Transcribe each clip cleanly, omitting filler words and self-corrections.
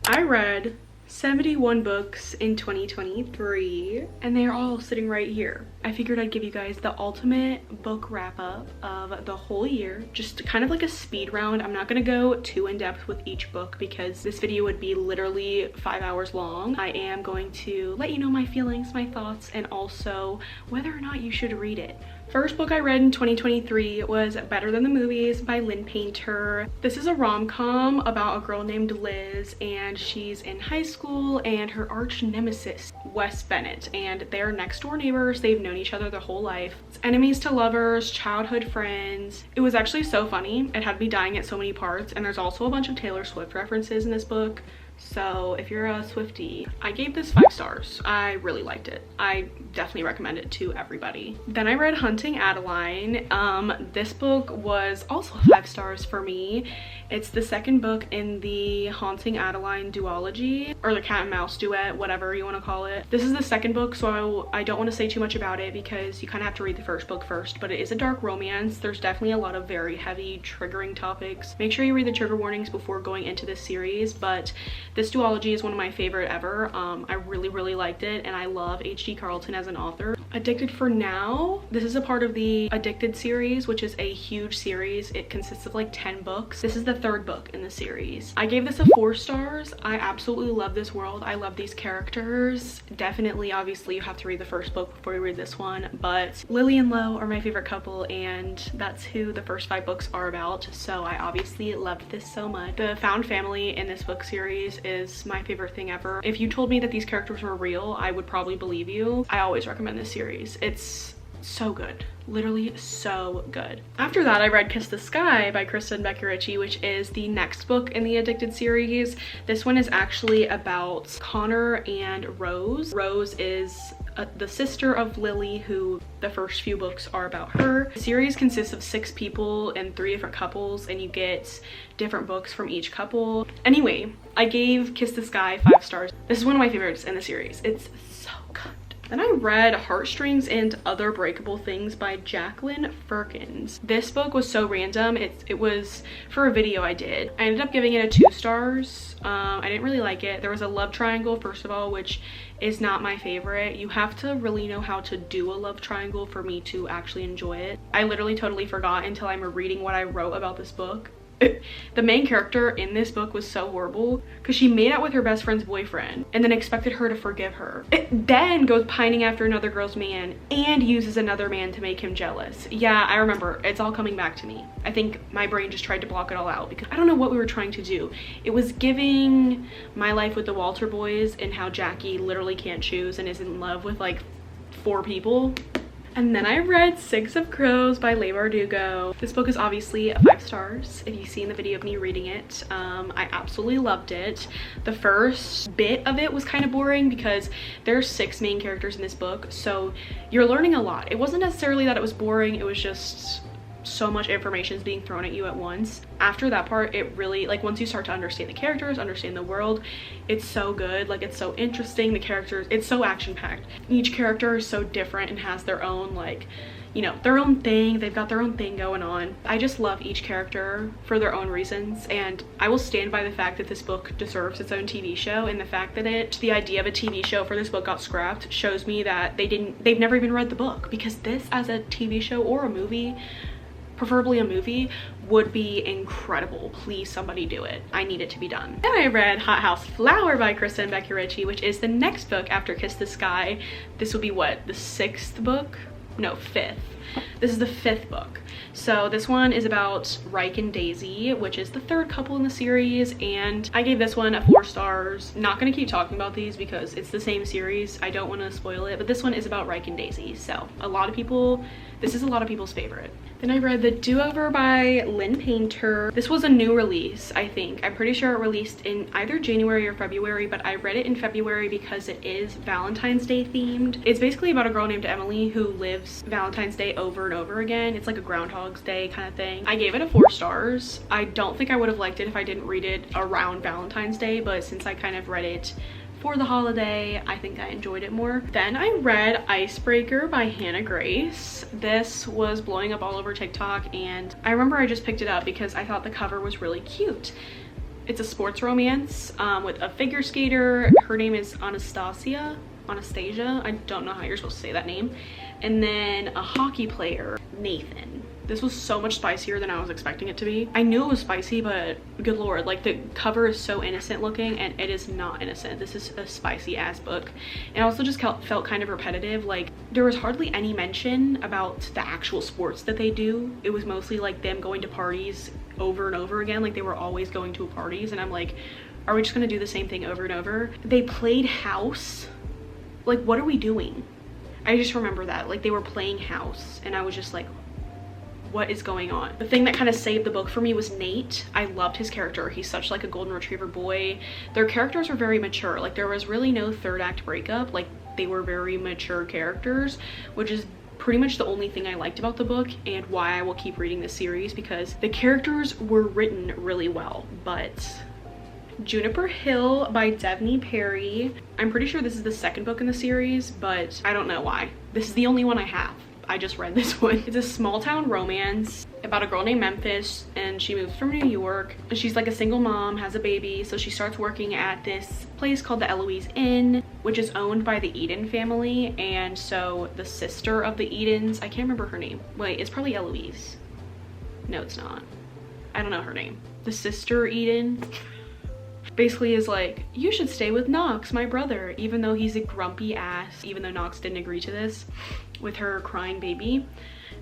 I read 71 books in 2023 and they're all sitting right here. I figured I'd give you guys the ultimate book wrap up of the whole year, just kind of like a speed round. I'm not gonna go too in depth with each book because this video would be literally 5 hours long. I am going to let you know my feelings, my thoughts, and also whether or not you should read it. First book I read in 2023 was Better Than the Movies by Lynn Painter. This is a rom-com about a girl named Liz, and she's in high school and her arch nemesis, Wes Bennett, and they're next door neighbors. They've known each other their whole life. It's enemies to lovers, childhood friends. It was actually so funny. It had me dying at so many parts, and there's also a bunch of Taylor Swift references in this book. So if you're a Swiftie, I gave this 5 stars. I really liked it. I definitely recommend it to everybody. Then I read Hunting Adeline. This book was also 5 stars for me. It's the second book in the Haunting Adeline duology, or the cat and mouse duet, whatever you want to call it. This is the second book, so I don't want to say too much about it because you kind of have to read the first book first, but it is a dark romance. There's definitely a lot of very heavy, triggering topics. Make sure you read the trigger warnings before going into this series, but this duology is one of my favorite ever. I really liked it, and I love H.D. Carlton as an author. Addicted for Now. This is a part of the Addicted series, which is a huge series. It consists of like 10 books. This is the 3rd book in the series. I gave this a 4 stars. I absolutely love this world. I love these characters. Definitely, obviously, you have to read the first book before you read this one, but Lily and Lo are my favorite couple, and that's who the first 5 books are about, so I obviously loved this so much. The found family in this book series is my favorite thing ever. If you told me that these characters were real, I would probably believe you. I always recommend this series. It's so good. Literally so good. After that, I read Kiss the Sky by Kristen Becker-Ritchie, which is the next book in the Addicted series. This one is actually about Connor and Rose. Rose is the sister of Lily, who the first few books are about her. The series consists of 6 people and 3 different couples, and you get different books from each couple. Anyway, I gave Kiss the Sky 5 stars. This is one of my favorites in the series. It's so good. Then I read Heartstrings and Other Breakable Things by Jacqueline Firkins. This book was so random. It was for a video I did. I ended up giving it a 2 stars. I didn't really like it. There was a love triangle, first of all, which is not my favorite. You have to really know how to do a love triangle for me to actually enjoy it. I literally totally forgot until I'm reading what I wrote about this book. The main character in this book was so horrible because she made out with her best friend's boyfriend and then expected her to forgive her. It then goes pining after another girl's man and uses another man to make him jealous. Yeah, I remember. It's all coming back to me. I think my brain just tried to block it all out because I don't know what we were trying to do. It was giving My Life with the Walter Boys and how Jackie literally can't choose and is in love with like 4 people. And then I read 6 of Crows by Leigh Bardugo. This book is obviously 5 stars. If you've seen the video of me reading it, I absolutely loved it. The first bit of it was kind of boring because there's 6 main characters in this book, so you're learning a lot. It wasn't necessarily that it was boring, it was just so much information is being thrown at you at once. After that part, it really, like, once you start to understand the characters, understand the world, it's so good. Like, it's so interesting. The characters, it's so action-packed. Each character is so different and has their own, like, you know, their own thing. They've got their own thing going on. I just love each character for their own reasons, and I will stand by the fact that this book deserves its own TV show, and the fact that the idea of a TV show for this book got scrapped shows me that they've never even read the book, because this as a TV show or a movie, preferably a movie, would be incredible. Please, somebody do it. I need it to be done. Then I read Hot House Flower by Kristen Becker-Ritchie, which is the next book after Kiss the Sky. This will be what, the 6th book? No, 5th. This is the 5th book. So this one is about Reich and Daisy, which is the 3rd couple in the series, and I gave this one a 4 stars. Not gonna keep talking about these because it's the same series. I don't want to spoil it, but this one is about Reich and Daisy, so this is a lot of people's favorite. Then I read The Do-Over by Lynn Painter. This was a new release, I think. I'm pretty sure it released in either January or February, but I read it in February because it is Valentine's Day themed. It's basically about a girl named Emily who lives Valentine's Day over and over again. It's like a Groundhog's Day kind of thing. I gave it a 4 stars. I don't think I would have liked it if I didn't read it around Valentine's Day, but since I kind of read it for the holiday, I think I enjoyed it more. Then I read Icebreaker by Hannah Grace. This was blowing up all over TikTok, and I remember I just picked it up because I thought the cover was really cute. It's a sports romance with a figure skater. Her name is Anastasia. I don't know how you're supposed to say that name. And then a hockey player, Nathan. This was so much spicier than I was expecting it to be. I knew it was spicy, but good lord, like the cover is so innocent looking and it is not innocent. This is a spicy ass book. And also just felt kind of repetitive. Like there was hardly any mention about the actual sports that they do. It was mostly like them going to parties over and over again. Like they were always going to parties and I'm like, are we just gonna do the same thing over and over? They played house. Like what are we doing? I just remember that, like they were playing house and I was just like, what is going on? The thing that kind of saved the book for me was Nate. I loved his character. He's such like a golden retriever boy. Their characters were very mature. Like there was really no third act breakup. Like they were very mature characters, which is pretty much the only thing I liked about the book and why I will keep reading this series, because the characters were written really well. But Juniper Hill by Devney Perry. I'm pretty sure this is the second book in the series, but I don't know why. This is the only one I have. I just read this one. It's a small town romance about a girl named Memphis and she moves from New York. She's like a single mom, has a baby, so she starts working at this place called the Eloise Inn, which is owned by the Eden family. And so the sister of the Edens, I can't remember her name. Wait, it's probably Eloise. No, it's not. I don't know her name. The sister Eden basically is like, you should stay with Knox, my brother, even though he's a grumpy ass, even though Knox didn't agree to this with her crying baby.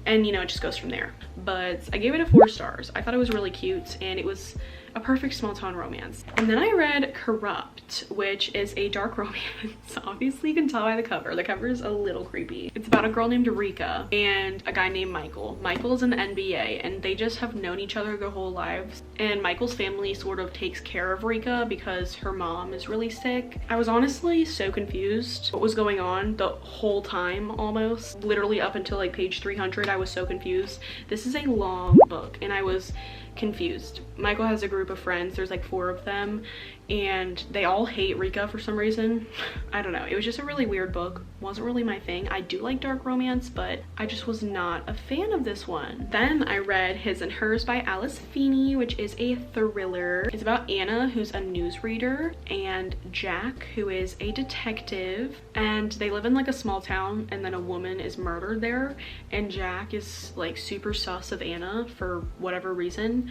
And you know, it just goes from there. But I gave it a 4 stars. I thought it was really cute and it was a perfect small town romance. And then I read Corrupt, which is a dark romance. Obviously you can tell by the cover. The cover is a little creepy. It's about a girl named Rika and a guy named Michael. Michael's in the NBA and they just have known each other their whole lives. And Michael's family sort of takes care of Rika because her mom is really sick. I was honestly so confused what was going on the whole time almost. Literally up until like page 300, I was so confused. This is a long book and I was confused. Michael has a group of friends. There's like 4 of them and they all hate Rika for some reason. I don't know. It was just a really weird book. Wasn't really my thing. I do like dark romance, but I just was not a fan of this one. Then I read His and Hers by Alice Feeney, which is a thriller. It's about Anna, who's a newsreader, and Jack, who is a detective, and they live in like a small town and then a woman is murdered there and Jack is like super sus of Anna for whatever reason,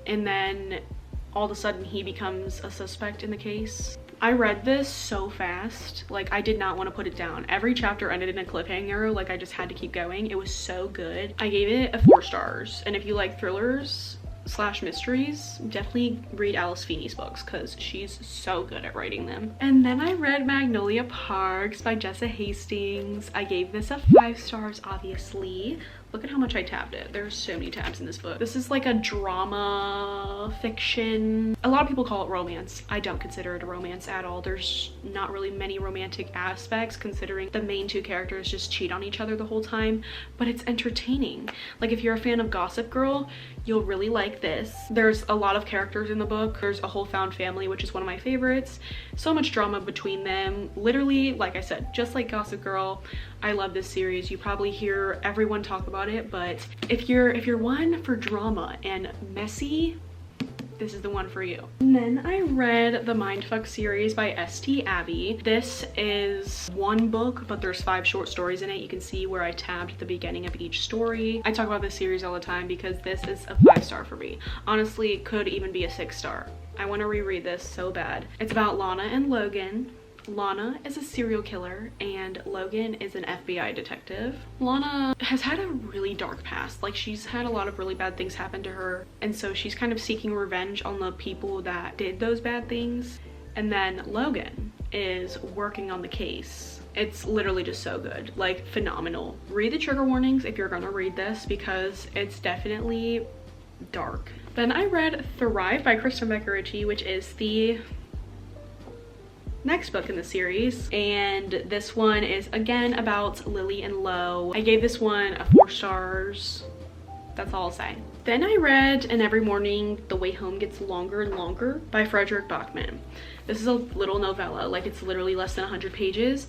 and then all of a sudden he becomes a suspect in the case. I read this so fast, like I did not want to put it down. Every chapter ended in a cliffhanger, like I just had to keep going. It was so good. I gave it a 4 stars, and if you like thrillers / mysteries, definitely read Alice Feeney's books because she's so good at writing them. And then I read Magnolia Parks by Jessa Hastings. I gave this a 5 stars, obviously. Look at how much I tabbed it. There's so many tabs in this book. This is like a drama fiction. A lot of people call it romance. I don't consider it a romance at all. There's not really many romantic aspects considering the main 2 characters just cheat on each other the whole time, but it's entertaining. Like if you're a fan of Gossip Girl, you'll really like this. There's a lot of characters in the book. There's a whole found family, which is one of my favorites. So much drama between them. Literally, like I said, just like Gossip Girl. I love this series. You probably hear everyone talk about it, but if you're one for drama and messy, this is the one for you. And then I read the Mindfuck series by St. Abbey. This is 1 book, but there's 5 short stories in it. You can see where I tabbed at the beginning of each story. I talk about this series all the time because this is a 5 star for me. Honestly, it could even be a 6 star. I want to reread this so bad. It's about Lana and Logan. Lana is a serial killer and Logan is an FBI detective. Lana has had a really dark past. Like she's had a lot of really bad things happen to her, and so she's kind of seeking revenge on the people that did those bad things. And then Logan is working on the case. It's literally just so good, like phenomenal. Read the trigger warnings if you're gonna read this because it's definitely dark. Then I read Thrive by Kristen Becker Ritchie, which is the next book in the series, and this one is again about Lily and Lo. I gave this one a 4 stars. That's all I'll say. Then I read And Every Morning the Way Home Gets Longer and Longer by Frederick Bachman. This is a little novella, like it's literally less than 100 pages.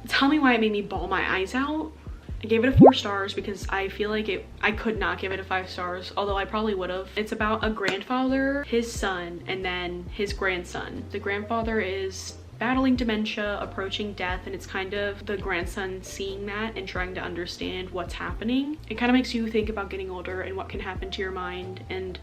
Tell me why it made me bawl my eyes out. I gave it a 4 stars because I feel like I could not give it a 5 stars, although I probably would have. It's about a grandfather, his son, and then his grandson. The grandfather is battling dementia, approaching death, and it's kind of the grandson seeing that and trying to understand what's happening. It kind of makes you think about getting older and what can happen to your mind, and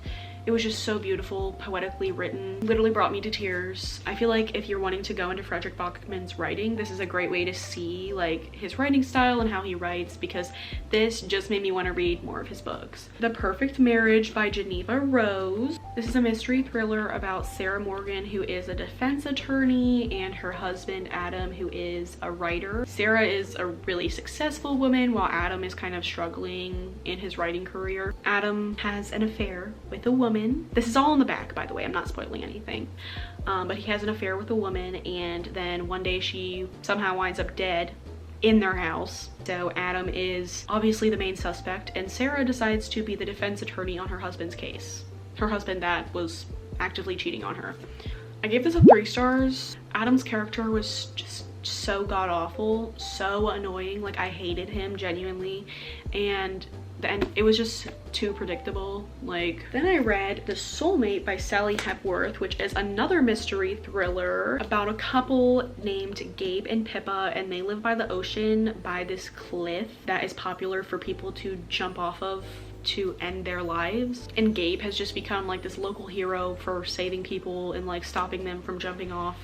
it was just so beautiful, poetically written, literally brought me to tears. I feel like if you're wanting to go into Frederick Bachman's writing, this is a great way to see like his writing style and how he writes, because this just made me want to read more of his books. The Perfect Marriage by Geneva Rose. This is a mystery thriller about Sarah Morgan, who is a defense attorney, and her husband Adam, who is a writer. Sarah is a really successful woman while Adam is kind of struggling in his writing career. Adam has an affair with a woman. This is all in the back, by the way, I'm not spoiling anything. But he has an affair with a woman, and then one day she somehow winds up dead in their house. So Adam is obviously the main suspect, and Sarah decides to be the defense attorney on her husband's case. Her husband that was actively cheating on her. I gave this a 3 stars. Adam's character was just so god-awful, so annoying. Like, I hated him genuinely, and then it was just too predictable. Like, then I read The Soulmate by Sally Hepworth, which is another mystery thriller about a couple named Gabe and Pippa, and they live by the ocean by this cliff that is popular for people to jump off of to end their lives. And Gabe has just become like this local hero for saving people and like stopping them from jumping off.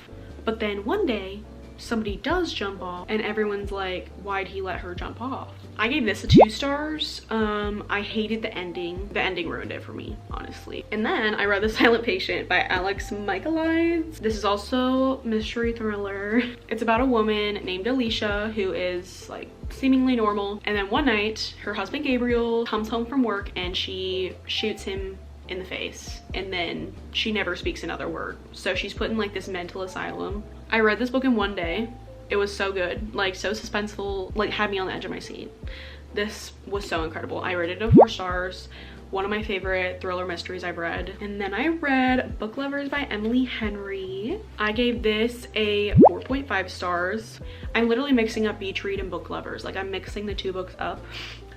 But then one day somebody does jump off and everyone's like, why'd he let her jump off? I gave this a 2 stars. I hated the ending. The ending ruined it for me, honestly. And then I read The Silent Patient by Alex Michaelides. This is also mystery thriller. It's about a woman named Alicia who is like seemingly normal, and then one night her husband Gabriel comes home from work and she shoots him in the face, and then she never speaks another word. So she's put in like this mental asylum. I read this book in one day. It was so good, like so suspenseful, like had me on the edge of my seat. This was so incredible. I rated it a 4 stars. One of my favorite thriller mysteries I've read. And then I read Book Lovers by Emily Henry. I gave this a 4.5 stars. I'm literally mixing up Beach Read and Book Lovers. Like, I'm mixing the 2 books up.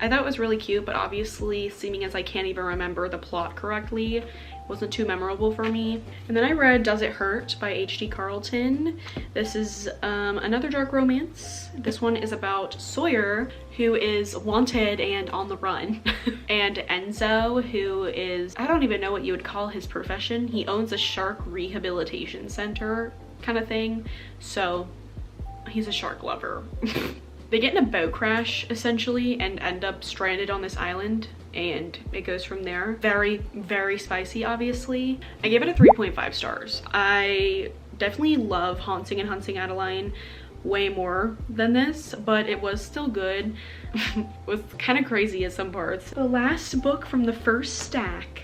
I thought it was really cute, but obviously, seeming as I can't even remember the plot correctly, it wasn't too memorable for me. And then I read Does It Hurt by H.D. Carlton. This is another dark romance. This one is about Sawyer, who is wanted and on the run, and Enzo, who is, I don't even know what you would call his profession. He owns a shark rehabilitation center kind of thing. So he's a shark lover. They get in a boat crash essentially and end up stranded on this island, and it goes from there. Very, very spicy, obviously. I gave it a 3.5 stars. I definitely love Haunting and Hunting Adeline way more than this, but it was still good. It was kind of crazy at some parts. The last book from the first stack,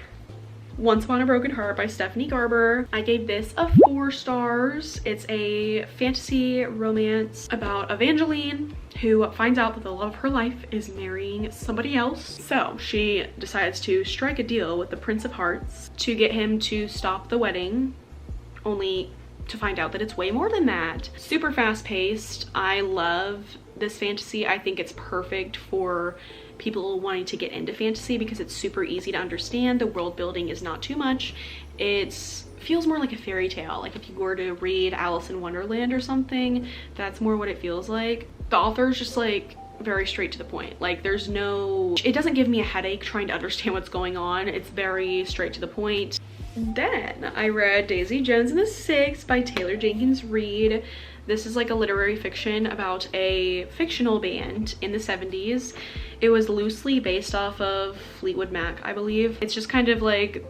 Once Upon a Broken Heart by Stephanie Garber. I gave this a 4 stars. It's a fantasy romance about Evangeline, who finds out that the love of her life is marrying somebody else. So she decides to strike a deal with the Prince of Hearts to get him to stop the wedding, only to find out that it's way more than that. Super fast paced. I love this fantasy. I think it's perfect for people wanting to get into fantasy because it's super easy to understand. The world building is not too much. It feels more like a fairy tale. Like if you were to read Alice in Wonderland or something, that's more what it feels like. The author is just like very straight to the point. Like there's no, it doesn't give me a headache trying to understand what's going on. It's very straight to the point. Then I read Daisy Jones and the Six by Taylor Jenkins Reid. This is like a literary fiction about a fictional band in the 70s. It was loosely based off of Fleetwood Mac, I believe. It's just kind of like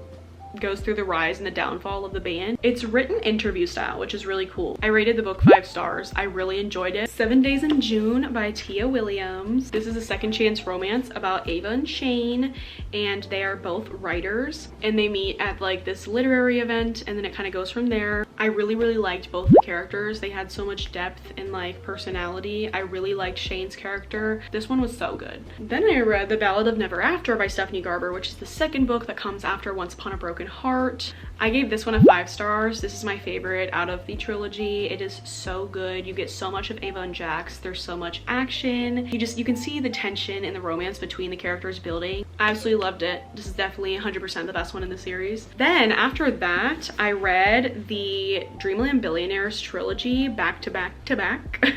goes through the rise and the downfall of the band. It's written interview style, which is really cool. I rated the book 5 stars. I really enjoyed it. 7 Days in June by Tia Williams. This is a second chance romance about Ava and Shane, and they are both writers, and they meet at like this literary event, and then it kind of goes from there. I really liked both the characters. They had so much depth and like personality. I really liked Shane's character. This one was so good. Then I read The Ballad of Never After by Stephanie Garber, which is the second book that comes after Once Upon a Broken Heart. I gave this one a 5 stars. This is my favorite out of the trilogy. It is so good. You get so much of Ava and Jax. There's so much action. You can see the tension and the romance between the characters building. I absolutely loved it. This is definitely 100% the best one in the series. Then after that, I read the Dreamland Billionaires trilogy back to back to back.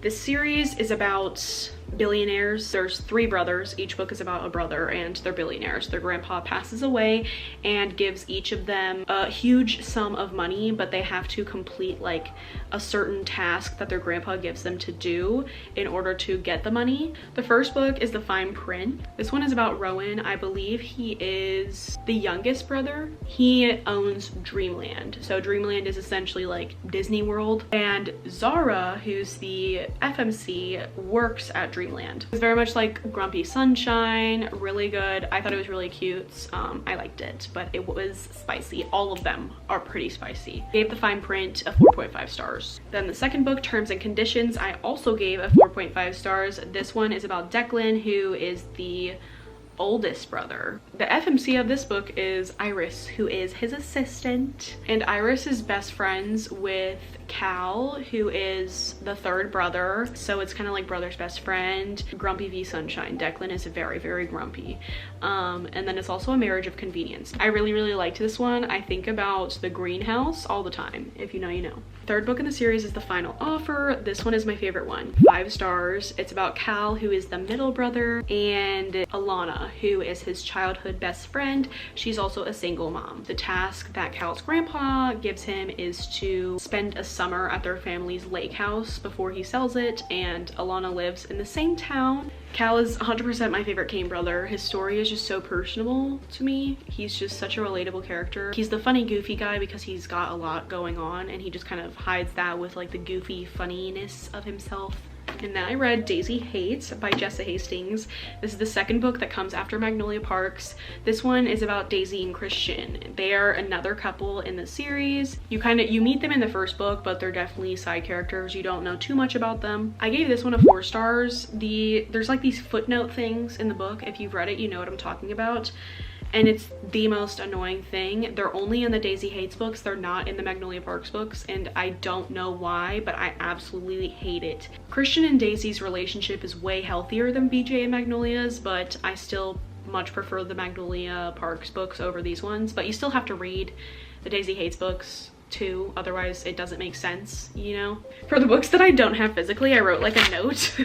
This series is about billionaires. There's 3 brothers. Each book is about a brother and they're billionaires. Their grandpa passes away and gives each of them a huge sum of money, but they have to complete like a certain task that their grandpa gives them to do in order to get the money. The first book is The Fine Print. This one is about Rowan. I believe he is the youngest brother. He owns Dreamland. So Dreamland is essentially like Disney World, and Zara, who's the FMC, works at Dreamland. It's very much like Grumpy Sunshine, really good. I thought it was really cute. I liked it, but it was spicy. All of them are pretty spicy. Gave The Fine Print a 4.5 stars. Then the second book, Terms and Conditions, I also gave a 4.5 stars. This one is about Declan, who is the oldest brother. The FMC of this book is Iris, who is his assistant, and Iris is best friends with Cal, who is the third brother, so it's kind of like brother's best friend. Grumpy v Sunshine. Declan is very grumpy. And then it's also a marriage of convenience. I really liked this one. I think about the greenhouse all the time. If you know, you know. Third book in the series is The Final Offer. This one is my favorite one. 5 stars. It's about Cal, who is the middle brother, and Alana, who is his childhood best friend. She's also a single mom. The task that Cal's grandpa gives him is to spend a summer at their family's lake house before he sells it, and Alana lives in the same town. Cal is 100% my favorite Kane brother. His story is just so personable to me. He's just such a relatable character. He's the funny, goofy guy because he's got a lot going on, and he just kind of hides that with like the goofy funniness of himself. And then I read Daisy Hates by Jessa Hastings. This is the second book that comes after Magnolia Parks. This one is about Daisy and Christian. They are another couple in the series. You meet them in the first book, but they're definitely side characters. You don't know too much about them. I gave this one a 4 stars. There's like these footnote things in the book. If you've read it, you know what I'm talking about. And it's the most annoying thing. They're only in the Daisy Hates books. They're not in the Magnolia Parks books, and I don't know why, but I absolutely hate it. Christian and Daisy's relationship is way healthier than BJ and Magnolia's, but I still much prefer the Magnolia Parks books over these ones. But you still have to read the Daisy Hates books too, otherwise it doesn't make sense, you know? For the books that I don't have physically, I wrote like a note.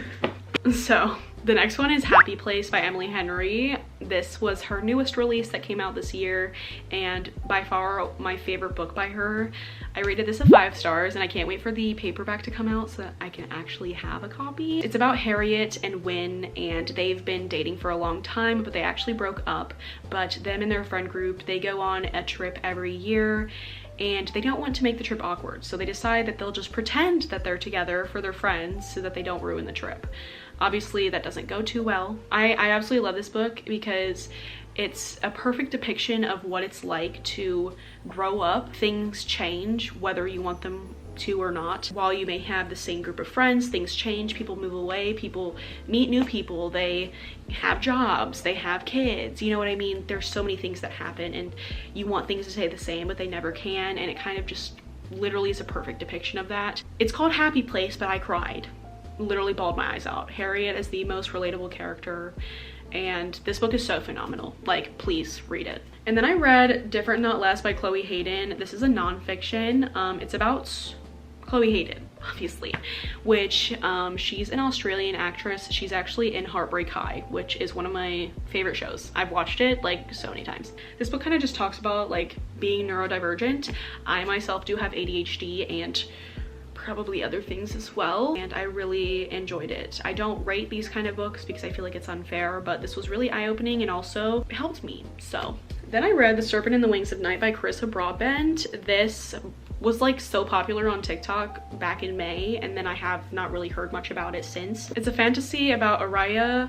So the next one is Happy Place by Emily Henry. This was her newest release that came out this year, and by far my favorite book by her. I rated this a 5 stars, and I can't wait for the paperback to come out so that I can actually have a copy. It's about Harriet and Wynn, and they've been dating for a long time, but they actually broke up. But them and their friend group, they go on a trip every year, and they don't want to make the trip awkward, so they decide that they'll just pretend that they're together for their friends so that they don't ruin the trip. Obviously that doesn't go too well. I absolutely love this book because it's a perfect depiction of what it's like to grow up. Things change whether you want them to or not. While you may have the same group of friends, things change, people move away, people meet new people, they have jobs, they have kids, you know what I mean? There's so many things that happen, and you want things to stay the same, but they never can, and it kind of just literally is a perfect depiction of that. It's called Happy Place, but I cried. Literally bawled my eyes out. Harriet is the most relatable character, and this book is so phenomenal. Like, please read it. And then I read Different Not Less by Chloe Hayden. This is a nonfiction. It's about Chloe Hayden, obviously, which she's an Australian actress. She's actually in Heartbreak High, which is one of my favorite shows. I've watched it like so many times. This book kind of just talks about like being neurodivergent. I myself do have ADHD and probably other things as well, and I really enjoyed it. I don't rate these kind of books because I feel like it's unfair, but this was really eye-opening and also helped me. So then I read The Serpent and the Wings of Night by Carissa Broadbent. This was like so popular on TikTok back in May, and then I have not really heard much about it since. It's a fantasy about Araya,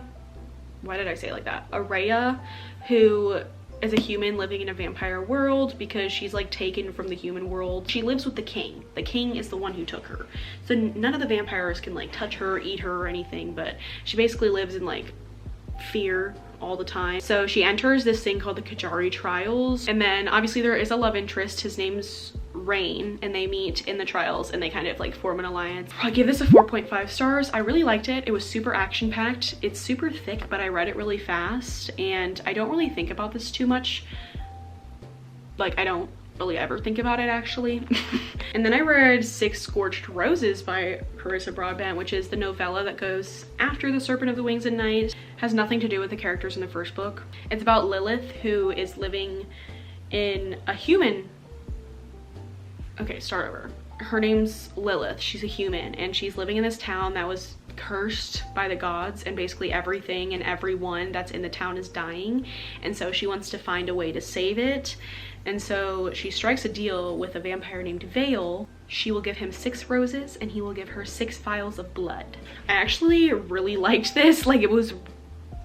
why did I say it like that? Araya, who is a human living in a vampire world because she's like taken from the human world. She lives with the king. The king is the one who took her. So none of the vampires can like touch her, eat her or anything, but she basically lives in like fear all the time. So she enters this thing called the Kajari trials, and then obviously there is a love interest. His name's Rain, and they meet in the trials and they kind of like form an alliance. I give this a 4.5 stars. I really liked it. It was super action packed. It's super thick, but I read it really fast and I don't really think about this too much. Like, I don't really ever think about it actually. And then I read Six Scorched Roses by Carissa Broadbent, which is the novella that goes after The Serpent of the Wings at Night. Has nothing to do with the characters in the first book. It's about Lilith, who is living in a human. Okay, start over. Her name's Lilith. She's a human and she's living in this town that was cursed by the gods, and basically everything and everyone that's in the town is dying, and so she wants to find a way to save it. And so she strikes a deal with a vampire named Vale. She will give him 6 roses and he will give her 6 vials of blood. I actually really liked this. Like, it was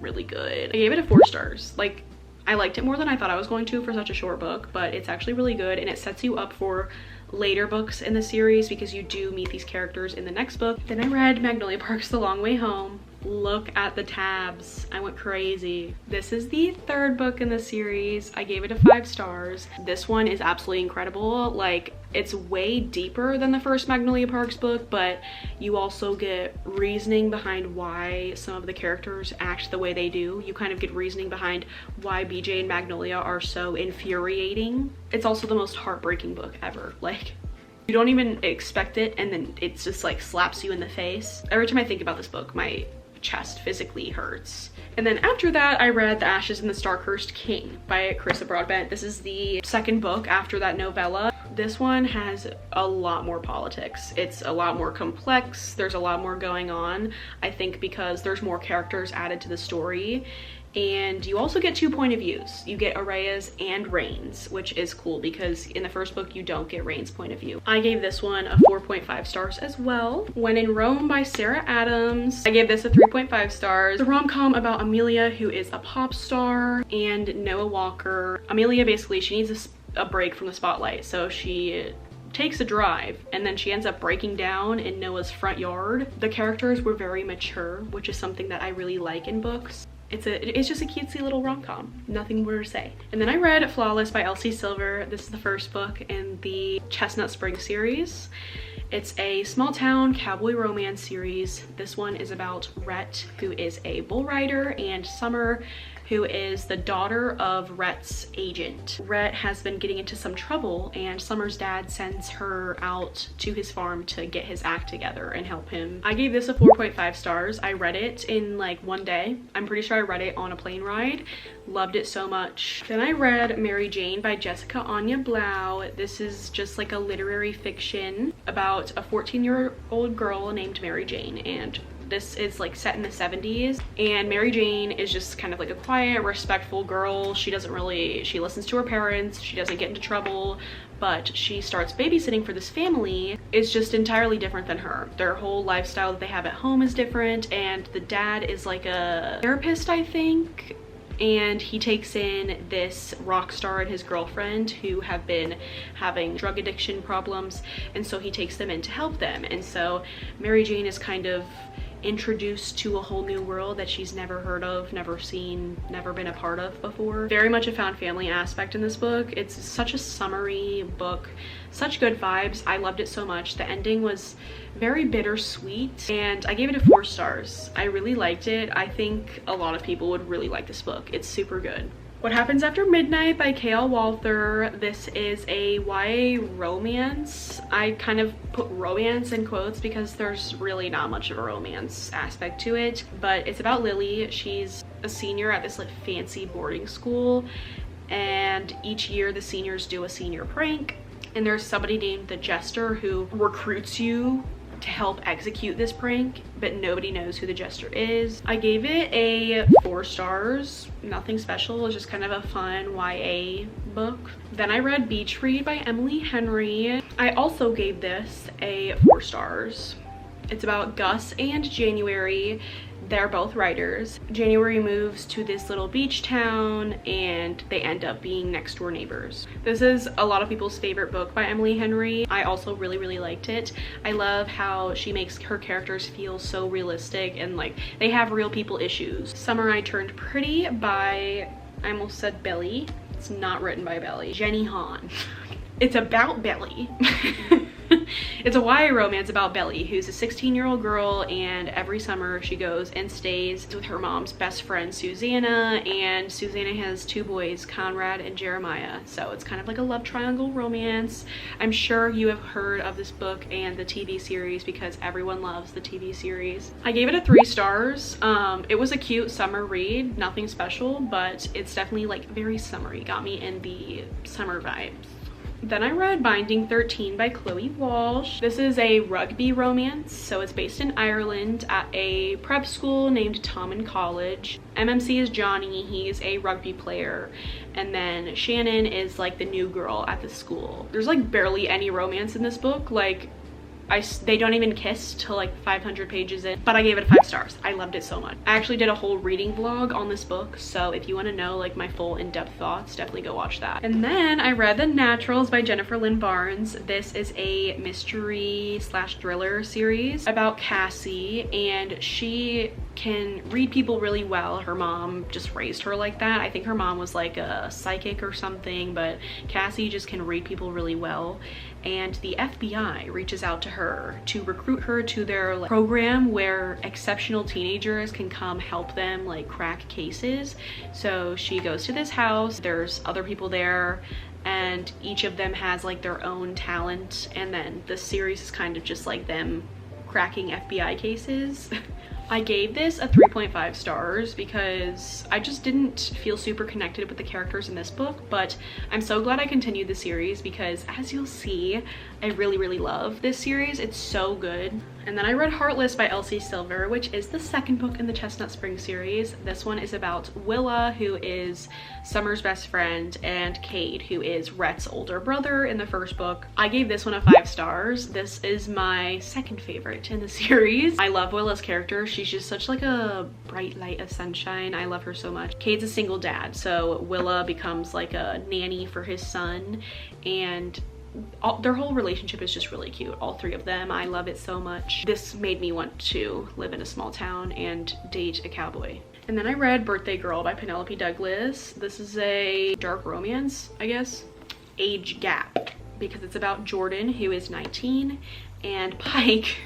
really good. I gave it a 4 stars. Like, I liked it more than I thought I was going to for such a short book, but it's actually really good and it sets you up for later books in the series because you do meet these characters in the next book. Then I read Magnolia Park's The Long Way Home. Look at the tabs. I went crazy. This is the 3rd book in the series. I gave it a 5 stars. This one is absolutely incredible. Like, it's way deeper than the first Magnolia Parks book, but you also get reasoning behind why some of the characters act the way they do. You kind of get reasoning behind why BJ and Magnolia are so infuriating. It's also the most heartbreaking book ever. Like, you don't even expect it and then it just like slaps you in the face. Every time I think about this book, my chest physically hurts. And then after that, I read The Ashes and the Star-Cursed King by Carissa Broadbent. This is the 2nd book after that novella. This one has a lot more politics. It's a lot more complex. There's a lot more going on, I think, because there's more characters added to the story. And you also get 2 point of views. You get Araya's and Rain's, which is cool because in the first book you don't get Rain's point of view. I gave this one a 4.5 stars as well. When in Rome by Sarah Adams. I gave this a 3.5 stars. The rom-com about Amelia, who is a pop star, and Noah Walker. Amelia, basically, she needs a break from the spotlight, so she takes a drive and then she ends up breaking down in Noah's front yard. The characters were very mature, which is something that I really like in books. It's just a cutesy little rom-com, nothing more to say. And then I read Flawless by Elsie Silver. This is the 1st book in the Chestnut Springs series. It's a small town cowboy romance series. This one is about Rhett, who is a bull rider, and Summer, who is the daughter of Rhett's agent. Rhett has been getting into some trouble and Summer's dad sends her out to his farm to get his act together and help him. I gave this a 4.5 stars. I read it in like one day. I'm pretty sure I read it on a plane ride. Loved it so much. Then I read Mary Jane by Jessica Anya Blau. This is just like a literary fiction about a 14-year-old girl named Mary Jane, and this is like set in the 70s, and Mary Jane is just kind of like a quiet, respectful girl. She listens to her parents, she doesn't get into trouble, but she starts babysitting for this family. It's just entirely different than her. Their whole lifestyle that they have at home is different, and the dad is like a therapist, I think, and he takes in this rock star and his girlfriend who have been having drug addiction problems, and so he takes them in to help them. And so Mary Jane is kind of introduced to a whole new world that she's never heard of, never seen, never been a part of before. Very much a found family aspect in this book. It's such a summery book, such good vibes. I loved it so much. The ending was very bittersweet and I gave it a 4 stars. I really liked it. I think a lot of people would really like this book. It's super good. What Happens After Midnight by K.L. Walther. This is a YA romance. I kind of put romance in quotes because there's really not much of a romance aspect to it, but it's about Lily. She's a senior at this like fancy boarding school, and each year the seniors do a senior prank, and there's somebody named the Jester who recruits you to help execute this prank, but nobody knows who the Jester is. I gave it a 4 stars. Nothing special, it's just kind of a fun YA book. Then I read Beach Read by Emily Henry. I also gave this a 4 stars. It's about Gus and January. They're both writers. January moves to this little beach town and they end up being next door neighbors. This is a lot of people's favorite book by Emily Henry. I also really liked it. I love how she makes her characters feel so realistic and like they have real people issues. Summer I Turned Pretty by, I almost said Belly. It's not written by Belly. Jenny Han. It's about Belly. It's a YA romance about Belly, who's a 16-year-old girl, and every summer she goes and stays with her mom's best friend Susanna, and Susanna has two boys, Conrad and Jeremiah. So it's kind of like a love triangle romance. I'm sure you have heard of this book and the TV series because everyone loves the TV series. I gave it a 3 stars. It was a cute summer read, nothing special, but it's definitely like very summery. Got me in the summer vibes. Then I read Binding 13 by Chloe Walsh. This is a rugby romance, so it's based in Ireland at a prep school named Thomond College. MMC is Johnny, he's a rugby player, and then Shannon is like the new girl at the school. There's like barely any romance in this book. Like they don't even kiss till like 500 pages in, but I gave it 5 stars. I loved it so much. I actually did a whole reading vlog on this book, so if you want to know like my full in-depth thoughts, definitely go watch that. And then I read The Naturals by Jennifer Lynn Barnes. This is a mystery / thriller series about Cassie, and she can read people really well. Her mom just raised her like that. I think her mom was like a psychic or something, but Cassie just can read people really well. And the FBI reaches out to her to recruit her to their like, program where exceptional teenagers can come help them like crack cases. So she goes to this house, there's other people there, and each of them has like their own talent, and then the series is kind of just like them cracking FBI cases. I gave this a 3.5 stars because I just didn't feel super connected with the characters in this book, but I'm so glad I continued the series because, as you'll see, I really love this series. It's so good. And then I read Heartless by Elsie Silver, which is the second book in the Chestnut Springs series. This one is about Willa, who is Summer's best friend, and Cade, who is Rhett's older brother in the first book. I gave this one a 5 stars. This is my second favorite in the series. I love Willa's character. She's just such like a bright light of sunshine. I love her so much. Cade's a single dad, so Willa becomes like a nanny for his son, and their whole relationship is just really cute. All 3 of them. I love it so much. This made me want to live in a small town and date a cowboy. And then I read Birthday Girl by Penelope Douglas. This is a dark romance, I guess. Age gap, because it's about Jordan, who is 19, and Pike,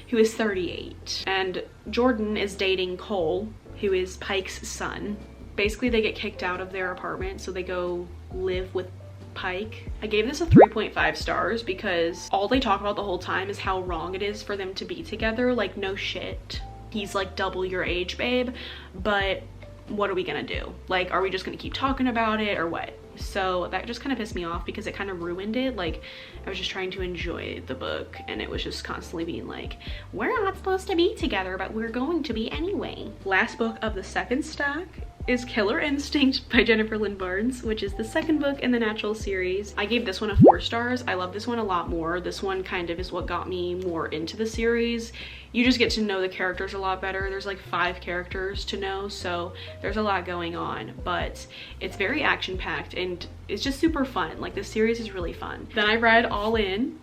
who is 38. And Jordan is dating Cole, who is Pike's son. Basically, they get kicked out of their apartment, so they go live with Pike. I gave this a 3.5 stars because all they talk about the whole time is how wrong it is for them to be together. Like, no shit. He's like double your age, babe, but what are we gonna do? Like, are we just gonna keep talking about it or what? So that just kind of pissed me off because it kind of ruined it. Like, I was just trying to enjoy the book and it was just constantly being like, we're not supposed to be together, but we're going to be anyway. Last book of the second stack is Killer Instinct by Jennifer Lynn Barnes, which is the second book in the Natural series. I gave this one a 4 stars. I love this one a lot more. This one kind of is what got me more into the series. You just get to know the characters a lot better. There's like 5 characters to know, so there's a lot going on, but it's very action-packed and it's just super fun. Like, the series is really fun. Then I read All In,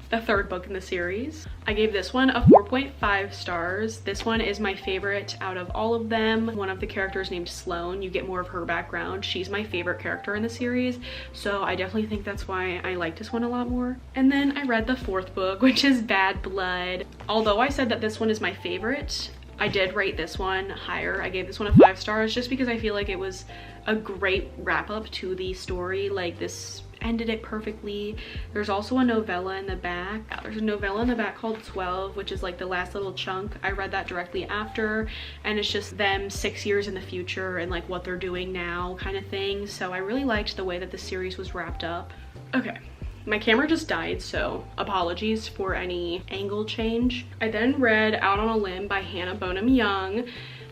the third book in the series. I gave this one a 4.5 stars. This one is my favorite out of all of them. One of the characters named Sloane, you get more of her background. She's my favorite character in the series, so I definitely think that's why I like this one a lot more. And then I read the 4th book, which is Bad Blood. Although I said that this one is my favorite, I did rate this one higher. I gave this one a 5 stars just because I feel like it was a great wrap up to the story. Like, this ended it perfectly. There's also a novella in the back. There's a novella in the back called 12, which is like the last little chunk. I read that directly after, and it's just them 6 years in the future and like what they're doing now kind of thing. So I really liked the way that the series was wrapped up. Okay, my camera just died, so apologies for any angle change. I then read Out on a Limb by Hannah Bonham Young.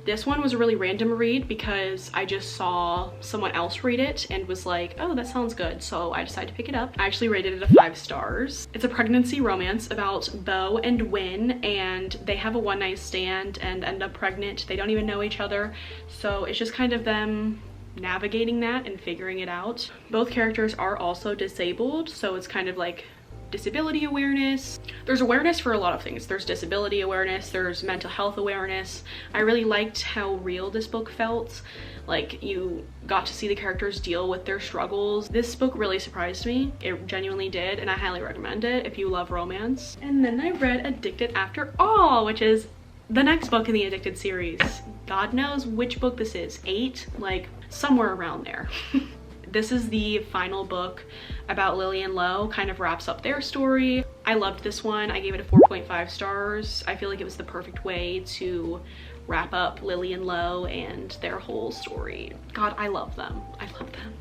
This one was a really random read because I just saw someone else read it and was like, oh, that sounds good. So I decided to pick it up. I actually rated it a 5 stars. It's a pregnancy romance about Bo and Win, and they have a one-night stand and end up pregnant. They don't even know each other. So it's just kind of them navigating that and figuring it out. Both characters are also disabled, so it's kind of like disability awareness. There's awareness for a lot of things. There's disability awareness, there's mental health awareness. I really liked how real this book felt. Like, you got to see the characters deal with their struggles. This book really surprised me. It genuinely did, and I highly recommend it if you love romance. And then I read Addicted After All, which is the next book in the Addicted series. God knows which book this is. 8? Like, somewhere around there. This is the final book about Lily and Lo, kind of wraps up their story. I loved this one. I gave it a 4.5 stars. I feel like it was the perfect way to wrap up Lily and Lo and their whole story. God, I love them. I love them.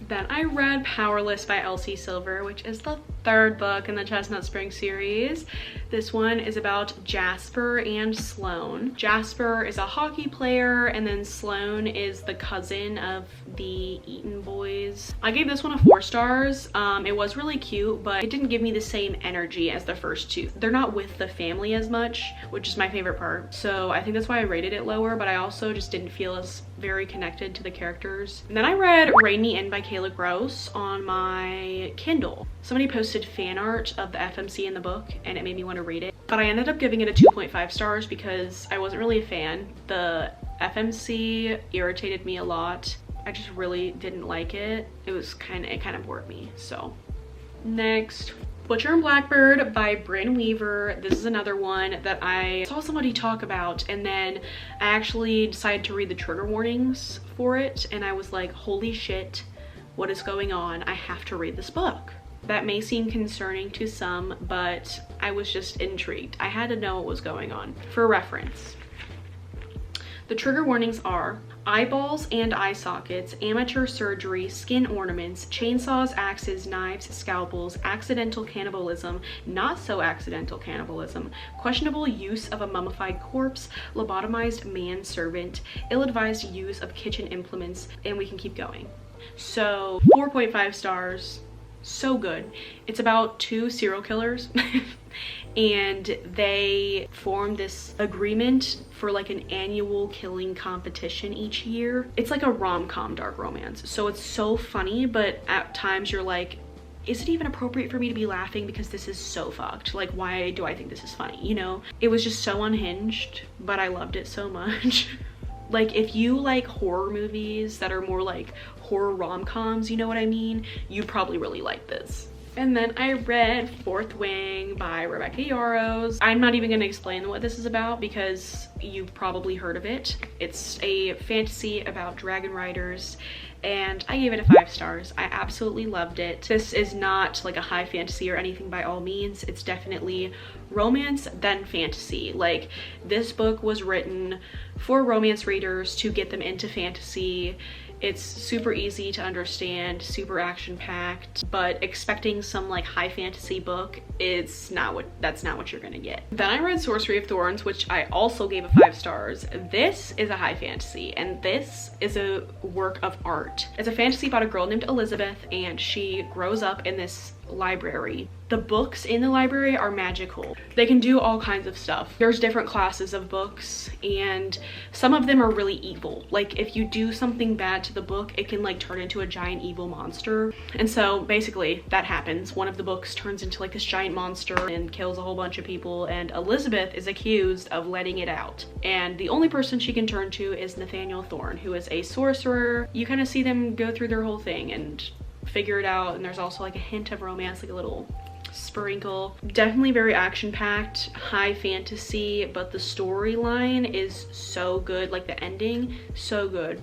Then I read Powerless by Elsie Silver, which is the 3rd book in the Chestnut Springs series. This one is about Jasper and Sloane. Jasper is a hockey player, and then Sloane is the cousin of the Eaton boys. I gave this one a 4 stars. It was really cute, but it didn't give me the same energy as the first 2. They're not with the family as much, which is my favorite part. So I think that's why I rated it lower, but I also just didn't feel as very connected to the characters. And then I read Rein Me In by Kayla Gross on my Kindle. Somebody posted fan art of the FMC in the book, and it made me want to read it. But I ended up giving it a 2.5 stars because I wasn't really a fan. The FMC irritated me a lot. I just really didn't like it. It kind of bored me. So next, Butcher and Blackbird by Bryn Weaver. This is another one that I saw somebody talk about, and then I actually decided to read the trigger warnings for it, and I was like, holy shit, what is going on? I have to read this book. That may seem concerning to some, but I was just intrigued. I had to know what was going on. For reference, the trigger warnings are eyeballs and eye sockets, amateur surgery, skin ornaments, chainsaws, axes, knives, scalpels, accidental cannibalism, not so accidental cannibalism, questionable use of a mummified corpse, lobotomized manservant, ill-advised use of kitchen implements, and we can keep going. So 4.5 stars. So good. It's about 2 serial killers and they form this agreement for like an annual killing competition each year. It's like a rom-com dark romance, so it's so funny, but at times you're like, is it even appropriate for me to be laughing because this is so fucked? Like, why do I think this is funny, you know? It was just so unhinged, but I loved it so much. Like, if you like horror movies that are more like horror rom-coms, you know what I mean? You probably really like this. And then I read Fourth Wing by Rebecca Yarros. I'm not even gonna explain what this is about because you've probably heard of it. It's a fantasy about dragon riders, and I gave it a 5 stars. I absolutely loved it. This is not like a high fantasy or anything by all means. It's definitely romance then fantasy. Like, this book was written for romance readers to get them into fantasy. It's super easy to understand, super action-packed, but expecting some like high fantasy book is that's not what you're gonna get. Then I read Sorcery of Thorns, which I also gave a 5 stars. This is a high fantasy, and this is a work of art. It's a fantasy about a girl named Elizabeth, and she grows up in this library. The books in the library are magical. They can do all kinds of stuff. There's different classes of books, and some of them are really evil. Like, if you do something bad to the book, it can like turn into a giant evil monster. And so basically that happens. One of the books turns into like this giant monster and kills a whole bunch of people, and Elizabeth is accused of letting it out. And the only person she can turn to is Nathaniel Thorne, who is a sorcerer. You kind of see them go through their whole thing and figure it out, and there's also like a hint of romance, like a little sprinkle. Definitely very action-packed, high fantasy, but the storyline is so good. Like, the ending, so good.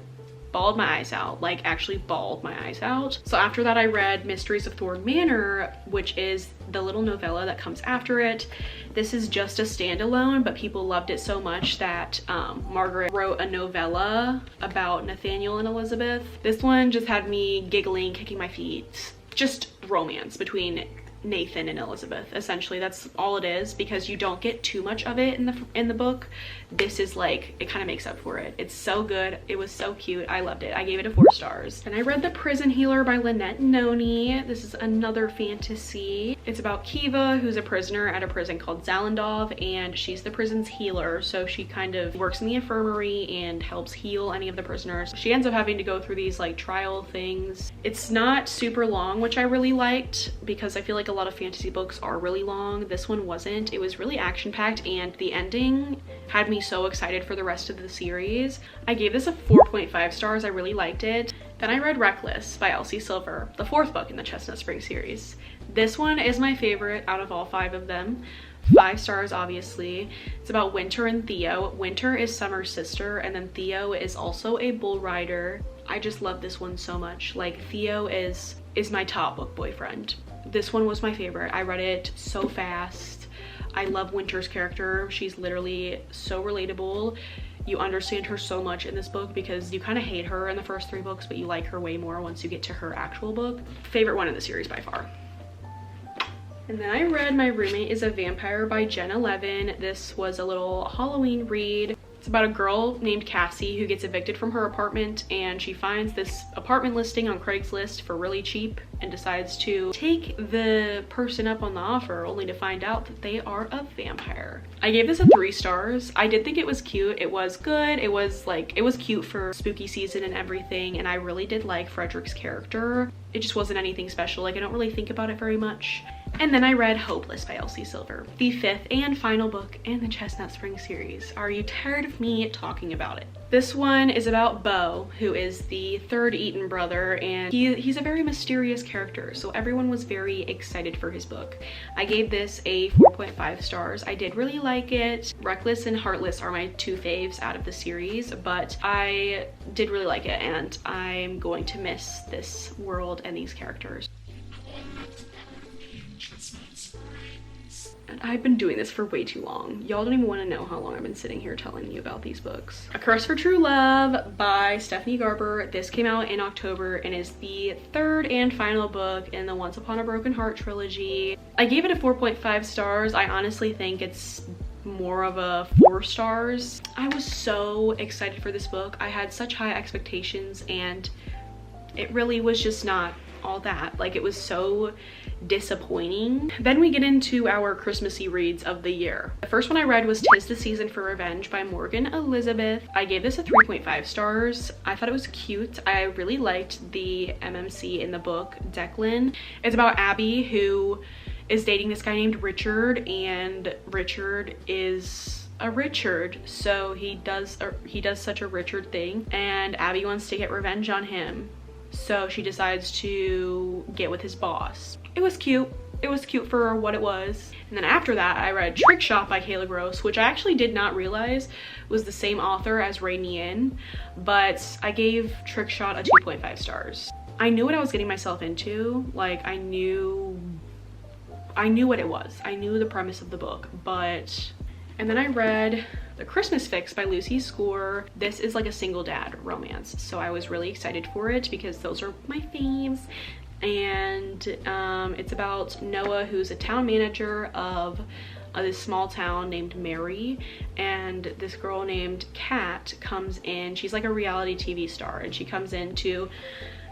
Bawled my eyes out, like actually bawled my eyes out. So after that I read Mysteries of Thorn Manor, which is the little novella that comes after it. This is just a standalone, but people loved it so much that Margaret wrote a novella about Nathaniel and Elizabeth. This one just had me giggling, kicking my feet. Just romance between Nathan and Elizabeth. Essentially, that's all it is, because you don't get too much of it in the book. This is like, it kind of makes up for it. It's so good. It was so cute. I loved it. I gave it a 4 stars. And I read The Prison Healer by Lynette Noni. This is another fantasy. It's about Kiva, who's a prisoner at a prison called Zalandov, and she's the prison's healer. So she kind of works in the infirmary and helps heal any of the prisoners. She ends up having to go through these like trial things. It's not super long, which I really liked, because I feel like a lot of fantasy books are really long. This one wasn't. It was really action-packed, and the ending had me so excited for the rest of the series. I gave this a 4.5 stars. I really liked it. Then I read Reckless by Elsie Silver, the 4th book in the Chestnut Springs series. This one is my favorite out of all 5 of them. 5 stars, obviously. It's about Winter and Theo. Winter is Summer's sister, and then Theo is also a bull rider. I just love this one so much. Like, Theo is my top book boyfriend. This one was my favorite. I read it so fast. I love Winter's character. She's literally so relatable. You understand her so much in this book, because you kind of hate her in the first 3 books, but you like her way more once you get to her actual book. Favorite one in the series by far. And then I read My Roommate is a Vampire by Jenna Levin. This was a little Halloween read. It's about a girl named Cassie who gets evicted from her apartment, and she finds this apartment listing on Craigslist for really cheap and decides to take the person up on the offer, only to find out that they are a vampire. I gave this a 3 stars. I did think it was cute. It was good. It was cute for spooky season and everything, and I really did like Frederick's character. It just wasn't anything special. Like, I don't really think about it very much. And then I read Hopeless by Elsie Silver, the 5th and final book in the Chestnut Springs series. Are you tired of me talking about it? This one is about Beau, who is the 3rd Eaton brother, and he's a very mysterious character, so everyone was very excited for his book. I gave this a 4.5 stars. I did really like it. Reckless and Heartless are my 2 faves out of the series, but I did really like it, and I'm going to miss this world and these characters. I've been doing this for way too long. Y'all don't even want to know how long I've been sitting here telling you about these books. A Curse for True Love by Stephanie Garber. This came out in October and is the 3rd and final book in the Once Upon a Broken Heart trilogy. I gave it a 4.5 stars. I honestly think it's more of a 4 stars. I was so excited for this book. I had such high expectations, and it really was just not all that. Like, it was so disappointing. Then we get into our Christmassy reads of the year. The first one I read was 'Tis the Season for Revenge by Morgan Elizabeth. I gave this a 3.5 stars. I thought it was cute. I really liked the MMC in the book, Declan. It's about Abby, who is dating this guy named Richard, and Richard is a Richard, so he does such a Richard thing, and Abby wants to get revenge on him. So she decides to get with his boss. It was cute. It was cute for what it was. And then after that, I read Trick Shot by Kayla Gross, which I actually did not realize was the same author as Rein Me In, but I gave Trick Shot a 2.5 stars. I knew what I was getting myself into. Like, I knew what it was. I knew the premise of the book, but... And then I read The Christmas Fix by Lucy Score. This is like a single dad romance, so I was really excited for it because those are my faves. And it's about Noah, who's a town manager of this small town named Mary, and this girl named Kat comes in. She's like a reality TV star, and she comes in to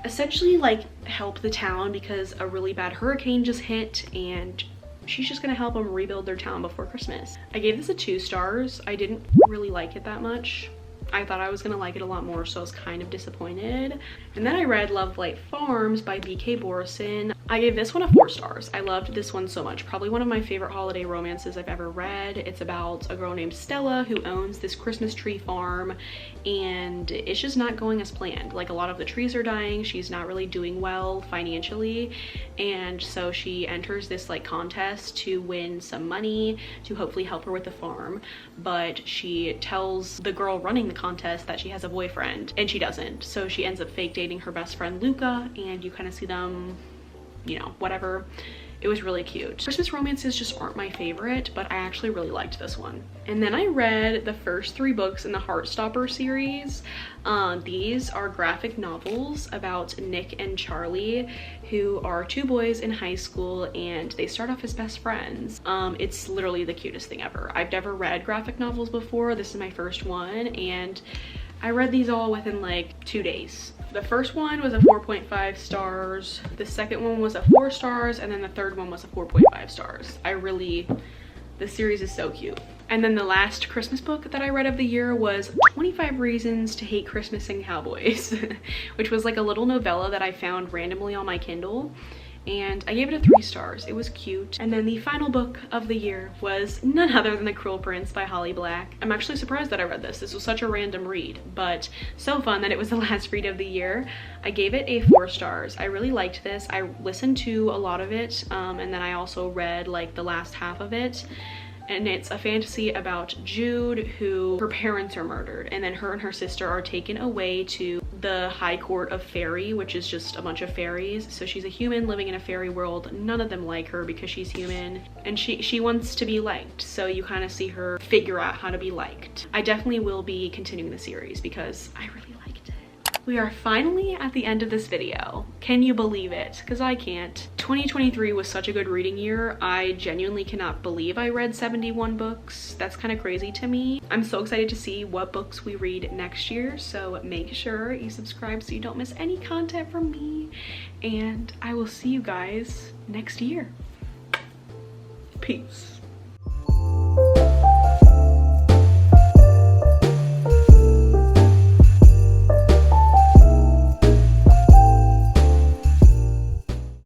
essentially like help the town because a really bad hurricane just hit, and she's just gonna help them rebuild their town before Christmas. I gave this a 2 stars. I didn't really like it that much. I thought I was gonna like it a lot more, so I was kind of disappointed. And then I read Love Light Farms by BK Borison. I gave this one a 4 stars. I loved this one so much. Probably one of my favorite holiday romances I've ever read. It's about a girl named Stella who owns this Christmas tree farm, and it's just not going as planned. Like, a lot of the trees are dying. She's not really doing well financially, and so she enters this like contest to win some money to hopefully help her with the farm. But she tells the girl running the contest that she has a boyfriend, and she doesn't. So she ends up fake dating her best friend Luca, and you kind of see them, you know, whatever. It was really cute. Christmas romances just aren't my favorite, but I actually really liked this one. And then I read the first 3 books in the Heartstopper series. These are graphic novels about Nick and Charlie, who are 2 boys in high school, and they start off as best friends. It's literally the cutest thing ever. I've never read graphic novels before. This is my first one, and I read these all within like 2 days. The first one was a 4.5 stars, the second one was a 4 stars, and then the third one was a 4.5 stars. The series is so cute. And then the last Christmas book that I read of the year was 25 Reasons to Hate Christmas and Cowboys, which was like a little novella that I found randomly on my Kindle. And I gave it a 3 stars. It was cute. And then the final book of the year was none other than The Cruel Prince by Holly Black. I'm actually surprised that I read this. This was such a random read, but so fun that it was the last read of the year. I gave it a 4 stars. I really liked this. I listened to a lot of it, and then I also read like the last half of it. And it's a fantasy about Jude, who her parents are murdered, and then her and her sister are taken away to the High Court of Fairy, which is just a bunch of fairies. So she's a human living in a fairy world. None of them like her because she's human, and she wants to be liked. So you kind of see her figure out how to be liked. I definitely will be continuing the series because I really liked it. We are finally at the end of this video. Can you believe it? Because I can't. 2023 was such a good reading year. I genuinely cannot believe I read 71 books. That's kind of crazy to me. I'm so excited to see what books we read next year, so make sure you subscribe so you don't miss any content from me. And I will see you guys next year. Peace.